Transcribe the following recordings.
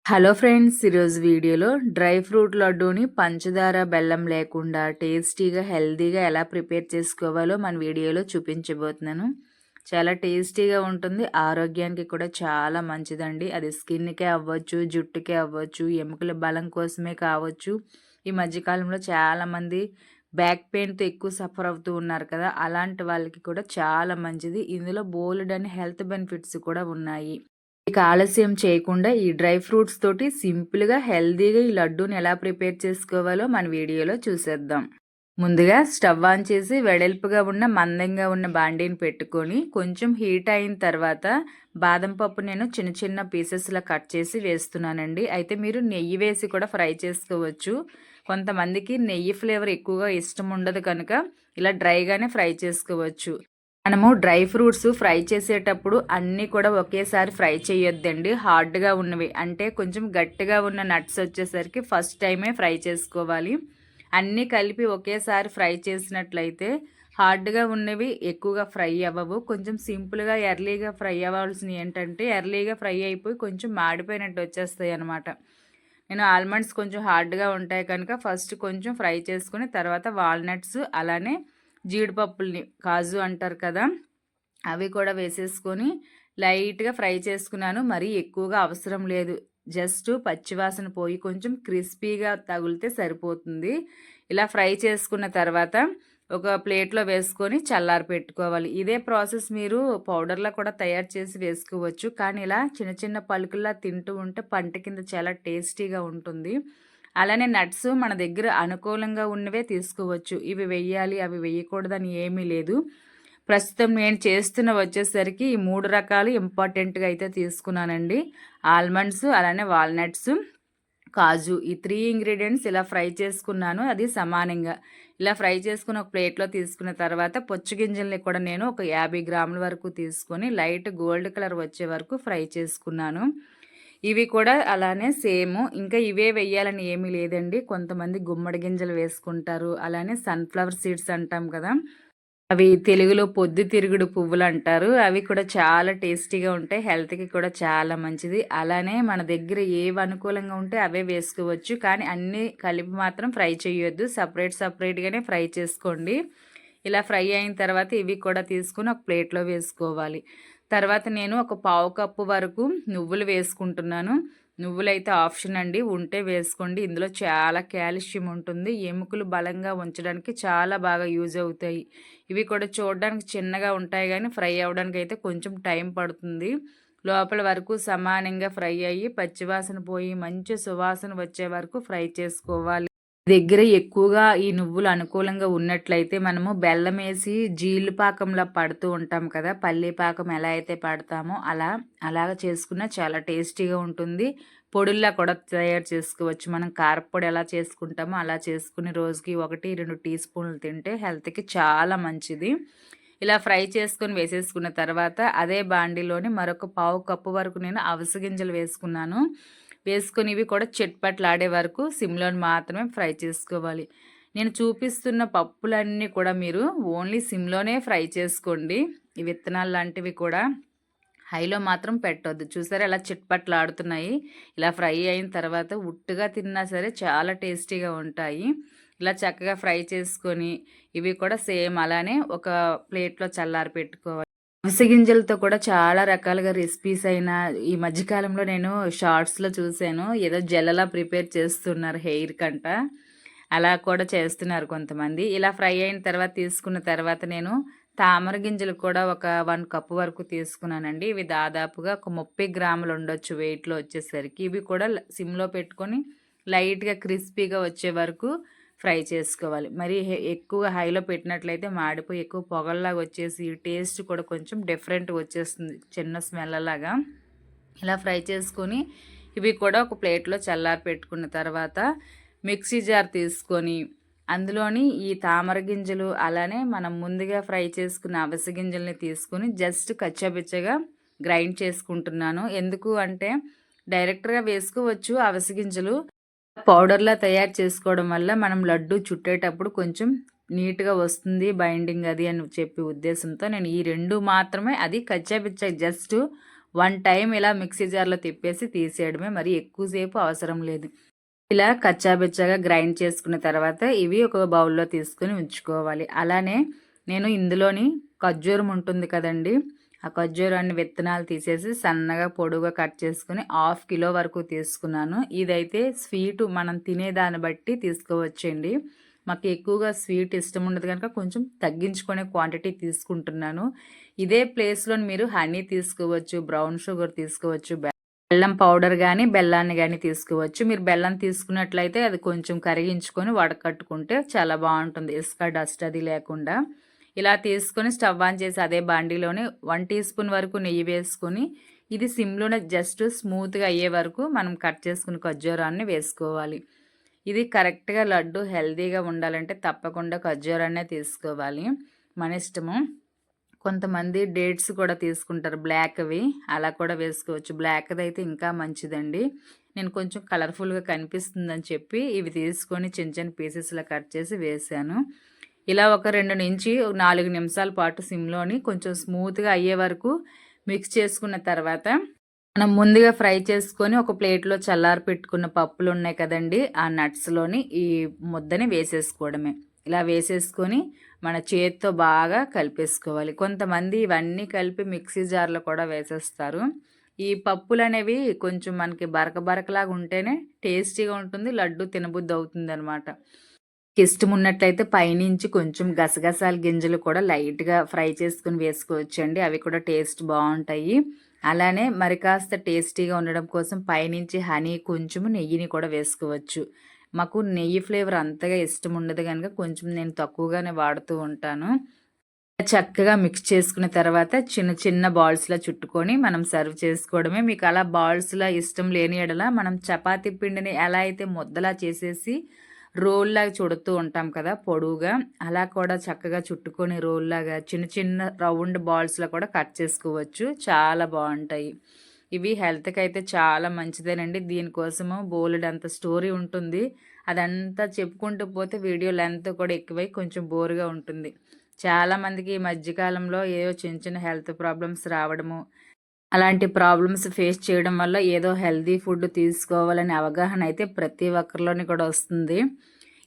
Hello friends, ఈరోజు వీడియోలో dry fruit లడ్డూని పంచదార బెల్లం లేకుండా టేస్టీగా హెల్తీగా ఎలా ప్రిపేర్ చేసుకోవాలో మన వీడియోలో చూపించబోతున్నాను. చాలా టేస్టీగా ఉంటుంది, ఆరోగ్యానికి కూడా చాలా మంచిదండి. అది స్కిన్కే అవ్వచ్చు, జుట్టుకే అవ్వచ్చు, ఎముకల బలం కోసమే కావచ్చు. ఈ మధ్యకాలంలో చాలామంది బ్యాక్ పెయిన్తో ఎక్కువ సఫర్ అవుతూ ఉన్నారు కదా, అలాంటి వాళ్ళకి కూడా చాలా మంచిది. ఇందులో బోలెడ్ అని హెల్త్ బెనిఫిట్స్ కూడా ఉన్నాయి. ఇక ఆలస్యం చేయకుండా ఈ డ్రై ఫ్రూట్స్ తోటి సింపుల్గా హెల్తీగా ఈ లడ్డూని ఎలా ప్రిపేర్ చేసుకోవాలో మన వీడియోలో చూసేద్దాం. ముందుగా స్టవ్ ఆన్ చేసి వెడల్పుగా ఉన్న మందంగా ఉన్న బాండీని పెట్టుకొని కొంచెం హీట్ అయిన తర్వాత బాదం పప్పు నేను చిన్న చిన్న పీసెస్లా కట్ చేసి వేస్తున్నానండి. అయితే మీరు నెయ్యి వేసి కూడా ఫ్రై చేసుకోవచ్చు. కొంతమందికి నెయ్యి ఫ్లేవర్ ఎక్కువగా ఇష్టం ఉండదు కనుక ఇలా డ్రైగానే ఫ్రై చేసుకోవచ్చు. మనము డ్రై ఫ్రూట్స్ ఫ్రై చేసేటప్పుడు అన్నీ కూడా ఒకేసారి ఫ్రై చేయొద్దండి. హార్డ్గా ఉన్నవి అంటే కొంచెం గట్టిగా ఉన్న నట్స్ వచ్చేసరికి ఫస్ట్ టైమే ఫ్రై చేసుకోవాలి. అన్నీ కలిపి ఒకేసారి ఫ్రై చేసినట్లయితే హార్డ్గా ఉన్నవి ఎక్కువగా ఫ్రై అవ్వవు. కొంచెం సింపుల్గా ఎర్లీగా ఫ్రై అవ్వాల్సినవి ఏంటంటే ఎర్లీగా ఫ్రై అయిపోయి కొంచెం మాడిపోయినట్టు వచ్చేస్తాయి అన్నమాట. నేను ఆల్మండ్స్ కొంచెం హార్డ్గా ఉంటాయి కనుక ఫస్ట్ కొంచెం ఫ్రై చేసుకుని తర్వాత వాల్నట్స్ అలానే జీడిపప్పుల్ని కాజు అంటారు కదా, అవి కూడా వేసేసుకొని లైట్గా ఫ్రై చేసుకున్నాను. మరీ ఎక్కువగా అవసరం లేదు, జస్ట్ పచ్చివాసన పోయి కొంచెం క్రిస్పీగా తగిలితే సరిపోతుంది. ఇలా ఫ్రై చేసుకున్న తర్వాత ఒక ప్లేట్లో వేసుకొని చల్లారి పెట్టుకోవాలి. ఇదే ప్రాసెస్ మీరు పౌడర్లా కూడా తయారు చేసి వేసుకోవచ్చు, కానీ ఇలా చిన్న చిన్న పలుకుల్లా తింటూ ఉంటే పంట కింద చాలా టేస్టీగా ఉంటుంది. అలానే నట్స్ మన దగ్గర అనుకూలంగా ఉన్నవే తీసుకోవచ్చు. ఇవి వెయ్యాలి అవి వేయకూడదని ఏమీ లేదు. ప్రస్తుతం నేను చేస్తున్న వచ్చేసరికి ఈ 3 రకాలు ఇంపార్టెంట్గా అయితే తీసుకున్నానండి. ఆల్మండ్స్ అలానే వాల్నట్స్, కాజు, ఈ 3 ఇంగ్రీడియంట్స్ ఇలా ఫ్రై చేసుకున్నాను. అది సమానంగా ఇలా ఫ్రై చేసుకుని ఒక ప్లేట్లో తీసుకున్న తర్వాత పొచ్చుగింజల్ని కూడా నేను ఒక 50 గ్రాముల వరకు తీసుకొని లైట్ గోల్డ్ కలర్ వచ్చే వరకు ఫ్రై చేసుకున్నాను. ఇవి కూడా అలానే సేమ్. ఇంకా ఇవే వెయ్యాలని ఏమీ లేదండి. కొంతమంది గుమ్మడి గింజలు వేసుకుంటారు, అలానే సన్ఫ్లవర్ సీడ్స్ అంటాం కదా, అవి తెలుగులో పొద్దుతిరుగుడు పువ్వులు అంటారు. అవి కూడా చాలా టేస్టీగా ఉంటాయి, హెల్త్కి కూడా చాలా మంచిది. అలానే మన దగ్గర ఏవి అనుకూలంగా ఉంటే అవే వేసుకోవచ్చు, కానీ అన్నీ కలిపి మాత్రం ఫ్రై చేయొద్దు. సపరేట్గానే ఫ్రై చేసుకోండి. ఇలా ఫ్రై అయిన తర్వాత ఇవి కూడా తీసుకుని ఒక ప్లేట్లో వేసుకోవాలి. తర్వాత నేను ఒక పావు కప్పు వరకు నువ్వులు వేసుకుంటున్నాను. నువ్వులైతే ఆప్షన్ అండి, ఉంటే వేసుకోండి. ఇందులో చాలా కాల్షియం ఉంటుంది, ఎముకలు బలంగా ఉంచడానికి చాలా బాగా యూజ్ అవుతాయి. ఇవి కూడా చూడడానికి చిన్నగా ఉంటాయి కానీ ఫ్రై అవ్వడానికి అయితే కొంచెం టైం పడుతుంది. లోపల వరకు సమానంగా ఫ్రై అయ్యి పచ్చివాసన పోయి మంచి సువాసన వచ్చే వరకు ఫ్రై చేసుకోవాలి. దగ్గర ఎక్కువగా ఈ నువ్వులు అనుకూలంగా ఉన్నట్లయితే మనము బెల్లం వేసి జీళ్ళు పాకంలా పడుతూ ఉంటాం కదా, పల్లి పాకం ఎలా అయితే పడతామో అలాగ చేసుకున్న చాలా టేస్టీగా ఉంటుంది. పొడుల్లా కూడా తయారు చేసుకోవచ్చు. మనం కారపొడి ఎలా చేసుకుంటామో అలా చేసుకుని రోజుకి 1-2 టీ స్పూన్లు తింటే హెల్త్కి చాలా మంచిది. ఇలా ఫ్రై చేసుకొని వేసేసుకున్న తర్వాత అదే బాండీలోని మరొక పావు కప్పు వరకు నేను అవిసె గింజలు వేసుకున్నాను. వేసుకొని ఇవి కూడా చిట్పట్లాడే వరకు సిమ్లోని మాత్రమే ఫ్రై చేసుకోవాలి. నేను చూపిస్తున్న పప్పులన్నీ కూడా మీరు ఓన్లీ సిమ్లోనే ఫ్రై చేసుకోండి. ఈ విత్తనాలు లాంటివి కూడా హైలో మాత్రం పెట్టొద్దు. చూసారా ఎలా చిట్పట్లాడుతున్నాయి. ఇలా ఫ్రై అయిన తర్వాత ఉట్టుగా తిన్నా సరే చాలా టేస్టీగా ఉంటాయి. ఇలా చక్కగా ఫ్రై చేసుకొని ఇవి కూడా సేమ్ అలానే ఒక ప్లేట్లో చల్లారి పెట్టుకోవాలి. అవిసె గింజలతో కూడా చాలా రకాలుగా రెసిపీస్ అయినా ఈ మధ్యకాలంలో నేను షార్ట్స్లో చూశాను. ఏదో జెల్లలా ప్రిపేర్ చేస్తున్నారు హెయిర్ కంట, అలా కూడా చేస్తున్నారు కొంతమంది. ఇలా ఫ్రై అయిన తర్వాత తీసుకున్న తర్వాత నేను తామర గింజలు కూడా ఒక 1 కప్పు వరకు తీసుకున్నానండి. ఇవి దాదాపుగా ఒక 30 గ్రాములు ఉండొచ్చు వెయిట్లో వచ్చేసరికి. ఇవి కూడా సిమ్లో పెట్టుకొని లైట్గా క్రిస్పీగా వచ్చే వరకు ఫ్రై చేసుకోవాలి. మరి ఎక్కువ హైలో పెట్టినట్లయితే మాడిపోయి ఎక్కువ పొగల్లాగా వచ్చేసి టేస్ట్ కూడా కొంచెం డిఫరెంట్గా వచ్చేస్తుంది, చిన్న స్మెల్ లాగా. ఇలా ఫ్రై చేసుకొని ఇవి కూడా ఒక ప్లేట్లో చల్లారి పెట్టుకున్న తర్వాత మిక్సీ జార్ తీసుకొని అందులోని ఈ తామర గింజలు అలానే మనం ముందుగా ఫ్రై చేసుకున్న అవిసె గింజల్ని తీసుకొని జస్ట్ కచ్చాపిచ్చగా గ్రైండ్ చేసుకుంటున్నాను. ఎందుకు అంటే డైరెక్ట్గా వేసుకోవచ్చు అవిసె గింజలు, పౌడర్లా తయారు చేసుకోవడం వల్ల మనం లడ్డు చుట్టేటప్పుడు కొంచెం నీట్గా వస్తుంది బైండింగ్ అది అని చెప్పి ఉద్దేశంతో నేను ఈ 2 మాత్రమే, అది కచ్చాపిచ్చా జస్ట్ 1 టైం ఇలా మిక్సీ జార్‌లో తిప్పేసి తీసేయడమే. మరి ఎక్కువసేపు అవసరం లేదు. ఇలా కచ్చాబిచ్చాగా గ్రైండ్ చేసుకున్న తర్వాత ఇవి ఒక బౌల్‌లో తీసుకొని ఉంచుకోవాలి. అలానే నేను ఇందులోని ఖర్జూరం ఉంటుంది కదండీ! ఆ ఖర్జూరాన్ని విత్తనాలు తీసేసి సన్నగా పొడువుగా కట్ చేసుకొని 1/2 కిలో వరకు తీసుకున్నాను. ఇదైతే స్వీటు మనం తినేదాన్ని బట్టి తీసుకోవచ్చండి. మాకు ఎక్కువగా స్వీట్ ఇష్టం ఉండదు కనుక కొంచెం తగ్గించుకునే క్వాంటిటీ తీసుకుంటున్నాను. ఇదే ప్లేస్‌లోని మీరు హనీ తీసుకోవచ్చు, బ్రౌన్ షుగర్ తీసుకోవచ్చు. బెల్లం పౌడర్ గానీ, బెల్లాన్ని గానీ తీసుకోవచ్చు. మీరు బెల్లం తీసుకున్నట్లయితే అది కొంచెం కరిగించుకొని వడకట్టుకుంటే చాలా బావుంటుంది. ఇసుక, డస్ట్ అది లేకుండా. ఇలా తీసుకొని స్టవ్ ఆన్ చేసి అదే బాండీలోనే 1 టీ స్పూన్ వరకు నెయ్యి వేసుకొని, ఇది సిమ్‌లోనే జస్ట్ స్మూత్‌గా అయ్యే వరకు మనం కట్ చేసుకున్న ఖర్జూరాన్ని వేసుకోవాలి. ఇది కరెక్ట్‌గా లడ్డు హెల్తీగా ఉండాలంటే తప్పకుండా ఖర్జూరాన్నే తీసుకోవాలి. మన ఇష్టము. కొంతమంది డేట్స్ కూడా తీసుకుంటారు బ్లాక్‌వి. అలా కూడా వేసుకోవచ్చు. బ్లాక్‌దయితే ఇంకా మంచిదండి. నేను కొంచెం కలర్‌ఫుల్‌గా కనిపిస్తుందని చెప్పి ఇవి తీసుకొని చిన్న చిన్న పీసెస్‌లా కట్ చేసి వేశాను. ఇలా ఒక 2-4 నిమిషాల పాటు సిమ్‌లోని కొంచెం స్మూత్‌గా అయ్యే వరకు మిక్స్ చేసుకున్న తర్వాత మనం ముందుగా ఫ్రై చేసుకొని ఒక ప్లేట్‌లో చల్లారి పెట్టుకున్న పప్పులున్నాయి కదండీ! ఆ నట్స్‌లోని ఈ ముద్దని వేసేసుకోవడమే. ఇలా వేసేసుకొని మన చేత్తో బాగా కలిపేసుకోవాలి. కొంతమంది ఇవన్నీ కలిపి మిక్సీ జార్‌లో కూడా వేసేస్తారు. ఈ పప్పులనేవి కొంచెం మనకి బరక బరకలాగా ఉంటేనే టేస్టీగా ఉంటుంది. లడ్డు తినబుద్దవుతుందనమాట. ఇష్టమున్నట్లయితే పైనుంచి కొంచెం గసగసాల గింజలు కూడా లైట్‌గా ఫ్రై చేసుకొని వేసుకోవచ్చండి. అవి కూడా టేస్ట్ బావుంటాయి. అలానే మరి కాస్త టేస్టీగా ఉండడం కోసం పైనుంచి హనీ కొంచెము నెయ్యిని కూడా వేసుకోవచ్చు. మాకు నెయ్యి ఫ్లేవర్ అంతగా ఇష్టం ఉండదు గనుక కొంచెం నేను తక్కువగానే వాడుతూ ఉంటాను. చక్కగా మిక్స్ చేసుకున్న తర్వాత చిన్న చిన్న బాల్స్‌లా చుట్టుకొని మనం సర్వ్ చేసుకోవడమే. మీకు అలా బాల్స్‌లా ఇష్టం లేని యెడల మనం చపాతీ పిండిని ఎలా అయితే ముద్దలా చేసేసి రోల్‌లాగా చుడుతూ ఉంటాం కదా పొడువుగా. అలా కూడా చక్కగా చుట్టుకొని రోల్‌లాగా చిన్న చిన్న రౌండ్ బాల్స్‌లా కూడా కట్ చేసుకోవచ్చు. చాలా బావుంటాయి. ఇవి హెల్త్‌కైతే చాలా మంచిదేనండి. దీనికోసము బోలెడంత స్టోరీ ఉంటుంది. అదంతా చెప్పుకుంటూ పోతే వీడియో లెంత్ కూడా ఎక్కువై కొంచెం బోర్‌గా ఉంటుంది. చాలామందికి ఈ మధ్య కాలంలో ఏవో చిన్న చిన్న హెల్త్ ప్రాబ్లమ్స్ రావడము, అలాంటి ప్రాబ్లమ్స్ ఫేస్ చేయడం వల్ల ఏదో హెల్తీ ఫుడ్ తీసుకోవాలనే అవగాహన అయితే ప్రతి ఒక్కరిలోని కూడా వస్తుంది.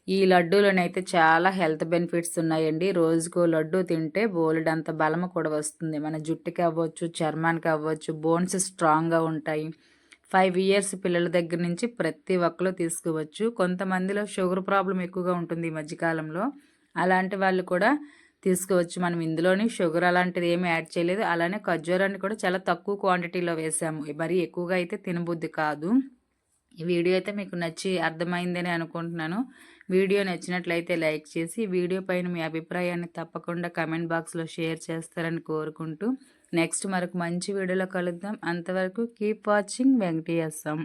ఈ లడ్డూలోనైతే చాలా హెల్త్ బెనిఫిట్స్ ఉన్నాయండి. రోజుకో లడ్డూ తింటే బోలెడంత బలము కూడా వస్తుంది. మన జుట్టుకి అవ్వచ్చు, చర్మానికి అవ్వచ్చు, బోన్స్ స్ట్రాంగ్‌గా ఉంటాయి. 5 ఇయర్స్ పిల్లల దగ్గర నుంచి ప్రతి ఒక్కళ్ళు తీసుకోవచ్చు. కొంతమందిలో షుగర్ ప్రాబ్లమ్ ఎక్కువగా ఉంటుంది ఈ మధ్య కాలంలో. అలాంటి వాళ్ళు కూడా తీసుకోవచ్చు. మనం ఇందులోని షుగర్ అలాంటిది ఏమి యాడ్ చేయలేదు. అలానే ఖర్జూరాన్ని కూడా చాలా తక్కువ క్వాంటిటీలో వేసాము. మరీ ఎక్కువగా అయితే తినబుద్ధి కాదు. ఈ వీడియో అయితే మీకు నచ్చి అర్థమైందని అనుకుంటున్నాను. వీడియో నచ్చినట్లయితే లైక్ చేసి, వీడియో పైన మీ అభిప్రాయాన్ని తప్పకుండా కామెంట్ బాక్స్‌లో షేర్ చేస్తారని కోరుకుంటూ, నెక్స్ట్ మరొక మంచి వీడియోలో కలుద్దాం. అంతవరకు కీప్ వాచింగ్ వెంకటేశం.